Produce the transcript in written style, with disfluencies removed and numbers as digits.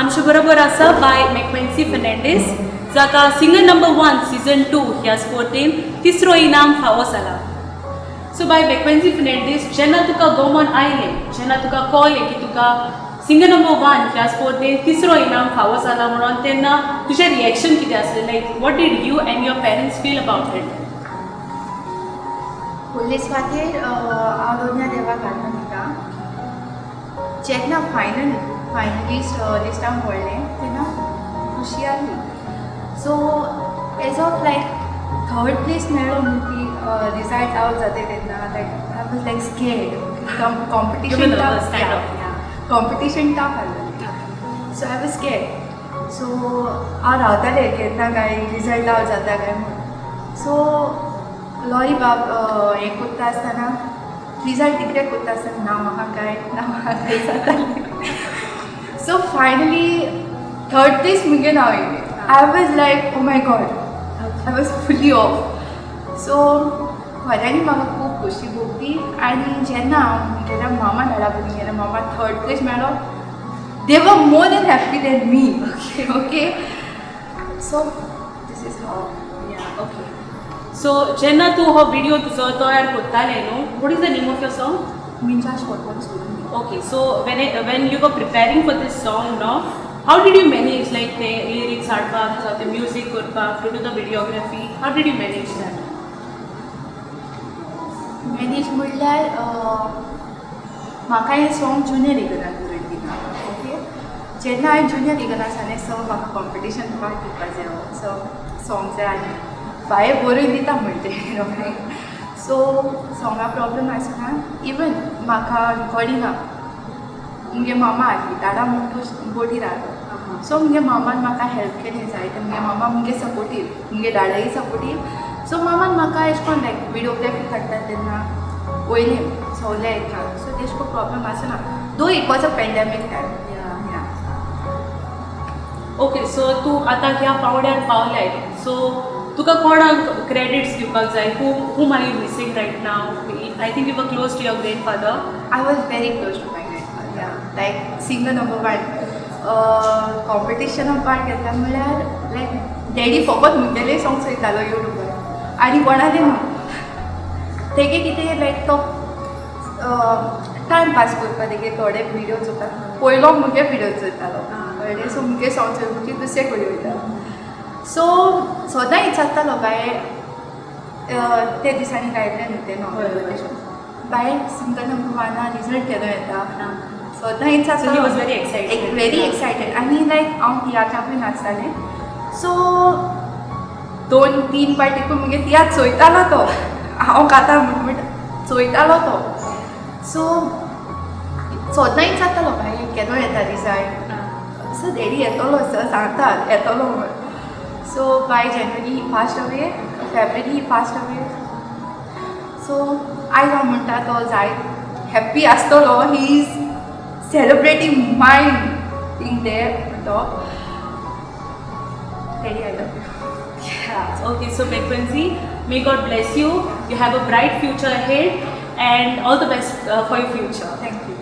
आमचे बरोबर आसा बाय मॅक्वेन्सी फर्नांडीस, जाका सिंगर नंबर 1 सीझन 2 ह्या स्पर्धेन तिसरो इनाम फावो जाला. सो बाय मॅक्वेन्सी फर्नांडीस, जेन्ना तुका गोमोन आयलें, जेन्ना तुका कळ्ळें की तुका सिंगर नंबर 1 ह्या स्पर्धेन तिसरो इनाम फावो जाला म्हणून, तेन्ना तुजें रिएक्शन कितें आसलें? लायक what did you and your parents feel about it? पयले सुवातेर हांव दोनया देवाक घालून दिता. जेन्ना फायनलिस्ट लिस्टान पडलें तेन्ना खुशी आसली. So as of like third place मेळ्ळो न्हू की रिजल्ट आवट जाता तेन्ना, like I was like scared. Competition tough आसलें. So I was scared. सो हांव रावतालें केन्ना काय रिजल्ट आवट जाता काय म्हणून. सो लॉरी बाब हें कोत्ता आसतना रिजल्ट डिक्लेअर कोत्ता आसतना ना म्हाका काय जातालें. सो फायनली थर्ड प्लेस मुगे नांव येयलें. I was like oh my God, I was fully off. So खऱ्यांनी म्हाका खूब खोशी भोगली. आनी जेन्ना हांव म्हगेल्या मामा धाडा पयलीं गेलें, मामा थर्ड प्लेस मेळ्ळो, they were more than happy than me. Okay, so this is how. Okay, so जेन्ना तूं हो व्हिडिओ तुजो तयार करतालें न्हू, what is the name of your song? मिंजा स्पॉटवन सोडून. Okay, so when you were preparing for this song, no, how did you manage like the lyrics, artwork, the music, to do the videography? How did you manage that? Manage म्हणल्यार म्हाका हें song junior इगर्जान बरयन दिना. Okay, जेन्ना हांवें junior इगर्जान जालें, सो म्हाका competition part घेवपाक जाय. सो सॉंग जाय आनी बाये बरोवन दिता म्हणटे. सो सॉंगा प्रॉब्लम आसना. इवन म्हाका रिकॉर्डिंगाक मुगे मामा आसली, दादा म्हणून बोटी रावलो. सो मुगे मामान म्हाका हेल्प केली जायते. मुगे मामा मुगे सपोर्टीव, मुगे दादाय सपोर्टीव. सो मामान म्हाका एश कोन्न लायक विडियोग्राफी काडटा तेन्ना वयलें सगलें येता. सो तेश कोन्न प्रॉब्लम आसना. Though it was a pandemic time. Okay, so तूं आतां ह्या पावड्यार पावलाय, सो तुका कोणाक क्रेडिट्स दिवपाक जाय? whom are you missing right now? I think you were close to your grandfather. I was very close to my grandfather. Yeah, like singer number 1. कॉम्पिटिशनाक part घेतला म्हळ्यार लायक daddy फकत मुगेले सॉंग्स वयतालो यूट्यूबार आनी कोणाले ना. तेगे कितें लायक तो टायम पास करपा तेगे थोडे विडियो चोवपाक पयलो मुगे विडियो चोयतालो कळ्ळें. सो मुगे सॉंग्स चोवपाची दुसरे कडेन वयतालो. सो सदां विचारतालो बाये ते दिसांनी गायल्लें न्हू तें नॉमिनेशन, बाये सिंगर नंबर 1 रिजल्ट केन्ना येता. सदां विचारतालो. He was very excited. Very excited. आनी लायक हांव तियात्राकूय नाचतालें. सो 2-3 पार्टीकूय मुगे तियात्र चोयतालो तो. हांव गाता म्हणून चोयतालो तो. सो सदां विचारतालो बाये केन्ना येता रिजल्ट. सो डॅडी येतलो सर सांगता येतलो म्हण. So by January he passed away, February he passed away. So I don't म्हणटा तो जाय हॅप्पी आसतलो. He is celebrating my thing there top. Daddy, I love you. Yeah. Okay, so Macquenzi, may God bless you. You have a bright future ahead, and all the best for your future. Thank you.